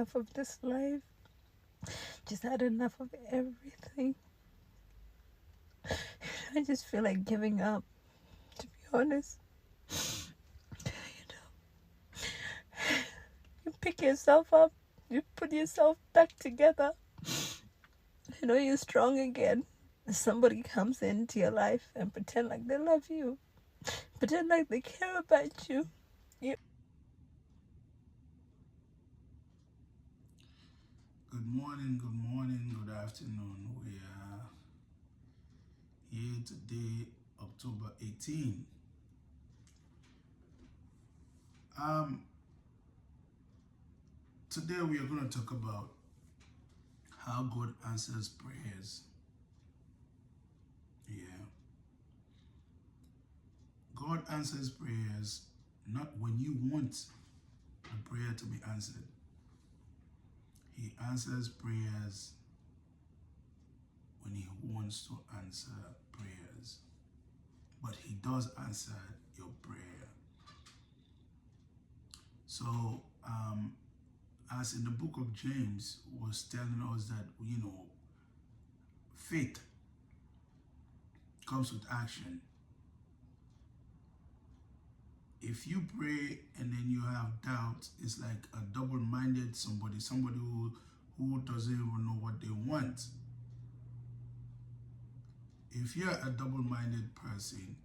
enough of this life. Just had enough of everything. I just feel like giving up, to be honest. You know, you pick yourself up, you put yourself back together. You know you're strong again. Somebody comes into your life and pretend like they love you, pretend like they care about you. You Good morning, good afternoon. We are here today, October 18. Um, Today we are going to talk about how God answers prayers. Yeah, God answers prayers not when you want the prayer to be answered. He answers prayers when He wants to answer prayers. But He does answer your prayer. So, as in the book of James was telling us that, faith comes with action. If you pray and then you have doubt, it's like a double-minded somebody who doesn't even know what they want. If you're a double-minded person,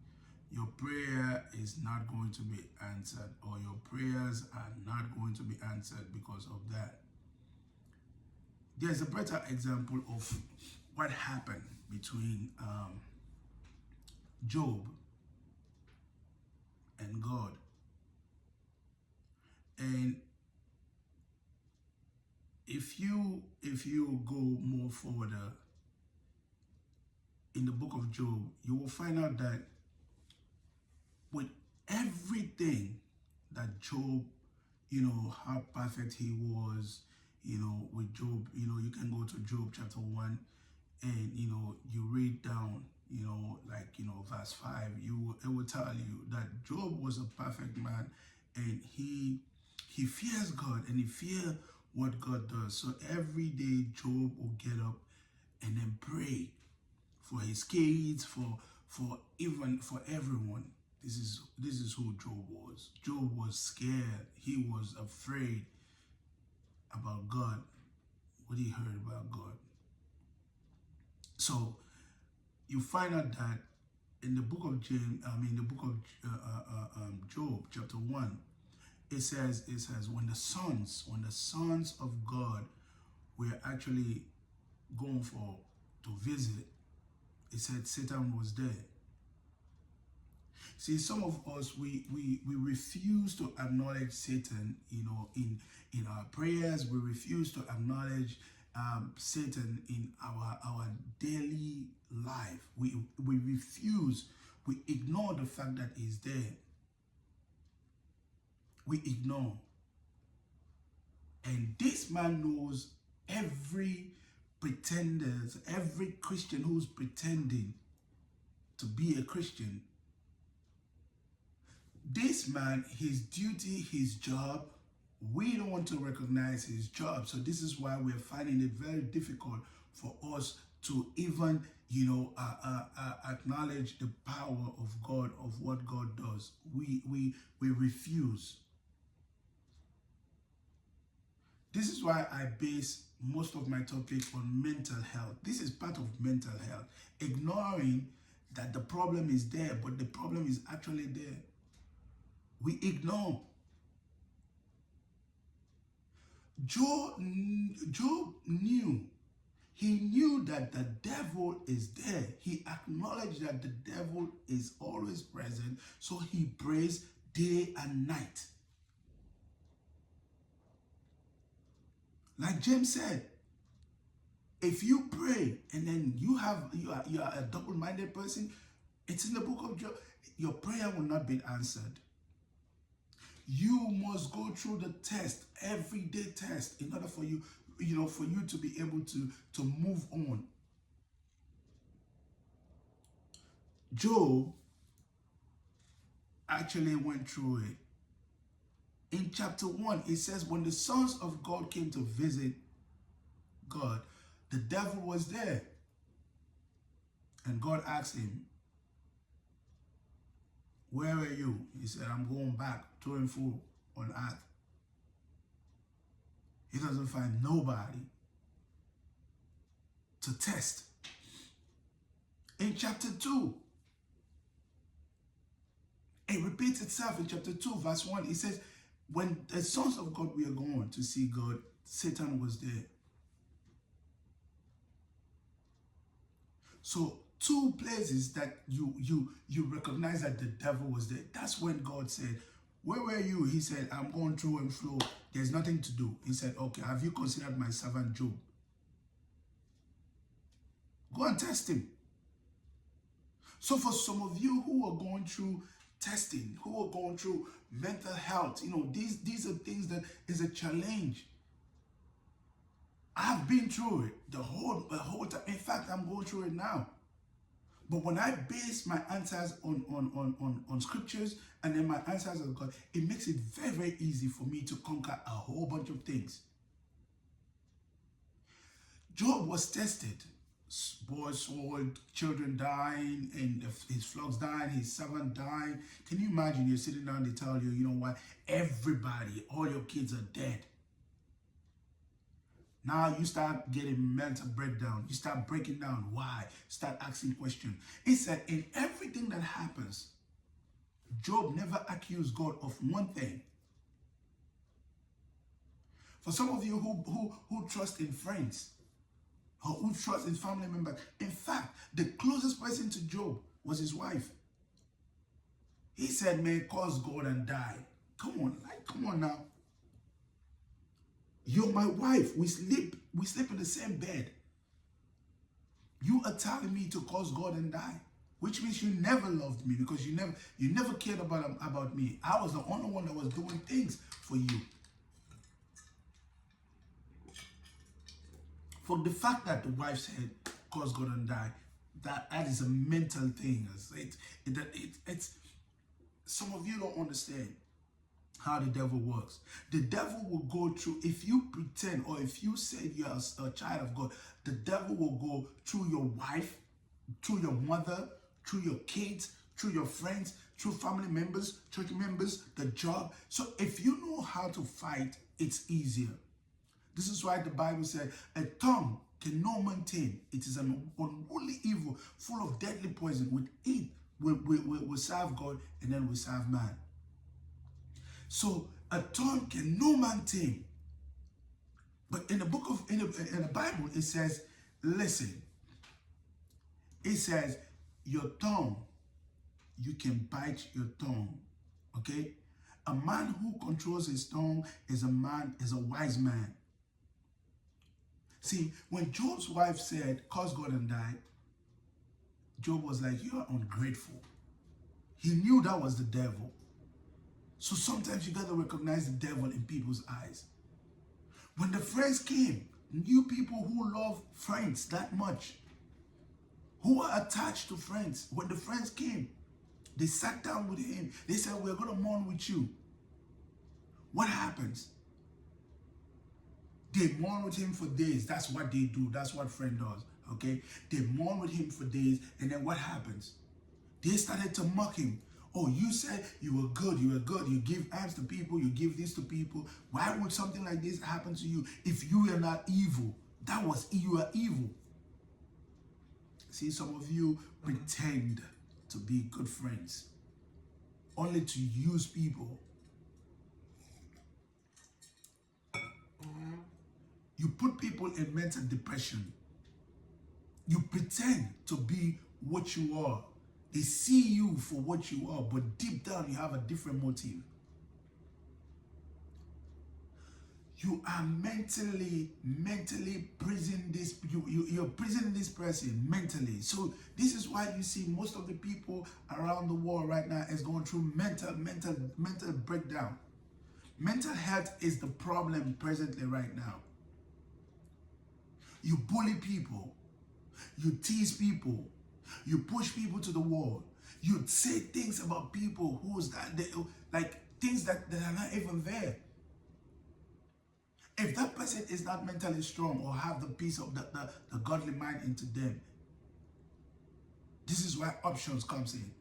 your prayer is not going to be answered, or your prayers are not going to be answered because of that. There's a better example of what happened between Job and God. And if you go more further in the book of Job, you will find out that with everything that Job, how perfect he was, with Job, you can go to Job chapter 1 and you read down, verse 5, it will tell you that Job was a perfect man, and he fears God, and he fears what God does. So every day Job will get up and then pray for his kids, for everyone. This is who Job was. Job was scared. He was afraid about God, what he heard about God. So you find out that in the book of the book of Job, chapter 1, it says when the sons of God were actually going to visit, it said Satan was there. See, some of us, we refuse to acknowledge Satan, in our prayers. We refuse to acknowledge Satan in our daily life. We refuse. We ignore the fact that he's there. We ignore. And this man knows every pretenders, every Christian who's pretending to be a Christian. This man, his duty, his job, we don't want to recognize his job. So this is why we're finding it very difficult for us to even, acknowledge the power of God, of what God does. We refuse. This is why I base most of my topic on mental health. This is part of mental health. Ignoring that the problem is there, but the problem is actually there. We ignore. Job knew. He knew that the devil is there. He acknowledged that the devil is always present. So he prays day and night. Like James said, if you pray and then you are a double-minded person, it's in the book of Job, your prayer will not be answered. You must go through the test, everyday test, in order for you, for you to be able to move on. Job actually went through it. In chapter 1, it says, when the sons of God came to visit God, the devil was there. And God asked him, where are you? He said, I'm going back to and fro on earth. He doesn't find nobody to test. In chapter 2, it repeats itself in chapter 2, verse 1. It says, when the sons of God were going to see God, Satan was there. So two places that you recognize that the devil was there. That's when God said, where were you? He said, I'm going through and through. There's nothing to do. He said, okay, have you considered my servant Job? Go and test him. So for some of you who are going through testing, who are going through mental health, these are things that is a challenge. I've been through it the whole time. In fact, I'm going through it now. But when I base my answers on scriptures and then my answers on God, it makes it very, very easy for me to conquer a whole bunch of things. Job was tested. Boys sold, children dying, and his flocks dying, his servant dying. Can you imagine? You're sitting down, they tell you, you know what? Everybody, all your kids are dead. Now you start getting mental breakdown. You start breaking down. Why? Start asking questions. It said in everything that happens, Job never accused God of one thing. For some of you who trust in friends, or who trust in family members, in fact, the closest person to Job was his wife. He said, may curse God and die. Come on now. You're my wife. We sleep in the same bed. You are telling me to curse God and die, which means you never loved me because you never cared about me. I was the only one that was doing things for you. For the fact that the wife said, curse God and die, that is a mental thing. It's some of you don't understand how the devil works. The devil will go through, if you pretend or if you say you're a child of God, the devil will go through your wife, through your mother, through your kids, through your friends, through family members, church members, the job. So if you know how to fight, it's easier. This is why the Bible said, a tongue can no man tame. It is an unholy evil, full of deadly poison. With it, we serve God and then we serve man. So a tongue can no man tame. But in the Bible, it says, listen. It says, your tongue, you can bite your tongue. Okay? A man who controls his tongue is a wise man. See, when Job's wife said, curse God and die, Job was like, you are ungrateful. He knew that was the devil. So sometimes you got to recognize the devil in people's eyes. When the friends came, new people who love friends that much, who are attached to friends, when the friends came, they sat down with him. They said, we're going to mourn with you. What happens? They mourn with him for days. That's what they do. That's what friend does. Okay? They mourn with him for days. And then what happens? They started to mock him. Oh, you said you were good. You were good. You give alms to people. You give this to people. Why would something like this happen to you if you are not evil? You are evil. See, some of you pretend to be good friends only to use people. You put people in mental depression. You pretend to be what you are. They see you for what you are, but deep down you have a different motive. You are mentally prisoning this. You're prisoning this person mentally. So this is why you see most of the people around the world right now is going through mental breakdown. Mental health is the problem presently right now. You bully people. You tease people. You push people to the wall. You say things about people who's that. things that are not even there. If that person is not mentally strong or have the peace of the godly mind into them, this is where options comes in.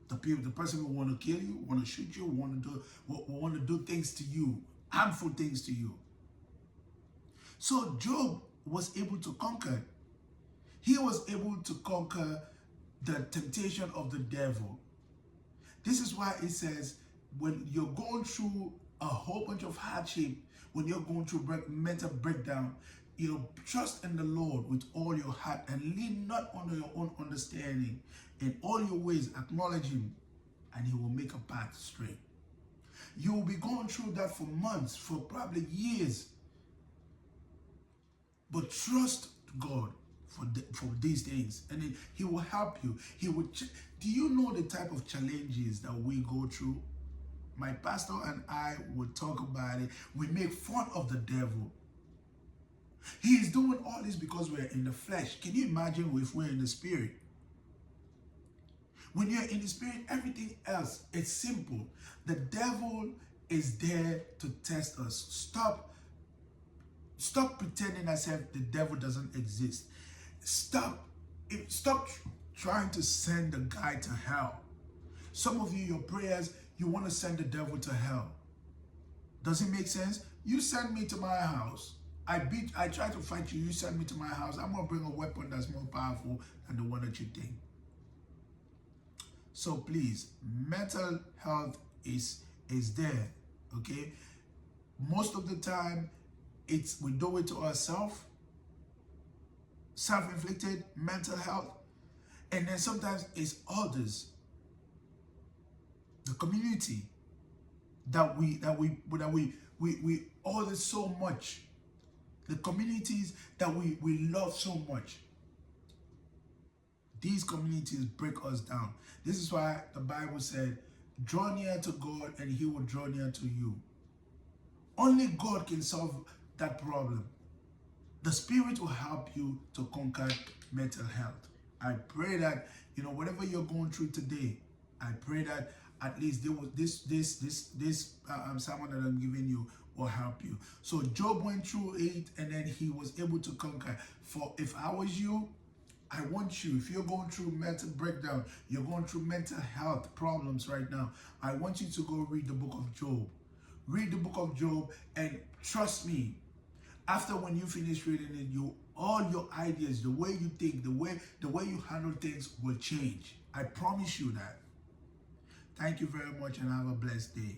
The person who want to kill you, want to shoot you, want to do things to you, harmful things to you. So Job was able to conquer. He was able to conquer the temptation of the devil. This is why it says, when you're going through a whole bunch of hardship, when you're going through mental breakdown, trust in the Lord with all your heart and lean not on your own understanding. In all your ways, acknowledge Him, and He will make a path straight. You will be going through that for months, for probably years. But trust God for these things, and then He will help you. Do you know the type of challenges that we go through? My pastor and I would talk about it. We make fun of the devil. He is doing all this because we're in the flesh. Can you imagine if we're in the spirit? When you're in the spirit, everything else, it's simple. The devil is there to test us. Stop pretending as if the devil doesn't exist. Stop trying to send the guy to hell. Some of you, your prayers, you want to send the devil to hell. Does it make sense? You send me to my house. I try to fight you. You send me to my house. I'm going to bring a weapon that's more powerful than the one that you think. So please, mental health is there, okay? Most of the time, we do it to ourselves, self-inflicted mental health, and then sometimes it's others, the community that we owe this so much, the communities that we love so much. These communities break us down. This is why the Bible said, draw near to God and He will draw near to you. Only God can solve that problem. The Spirit will help you to conquer mental health. I pray that, whatever you're going through today, I pray that at least this sermon that I'm giving you will help you. So Job went through it and then he was able to conquer. For if I was you, I want you, if you're going through mental breakdown, you're going through mental health problems right now, I want you to go read the book of Job. Read the book of Job, and trust me, after when you finish reading it, all your ideas, the way you think, the way you handle things will change. I promise you that. Thank you very much and have a blessed day.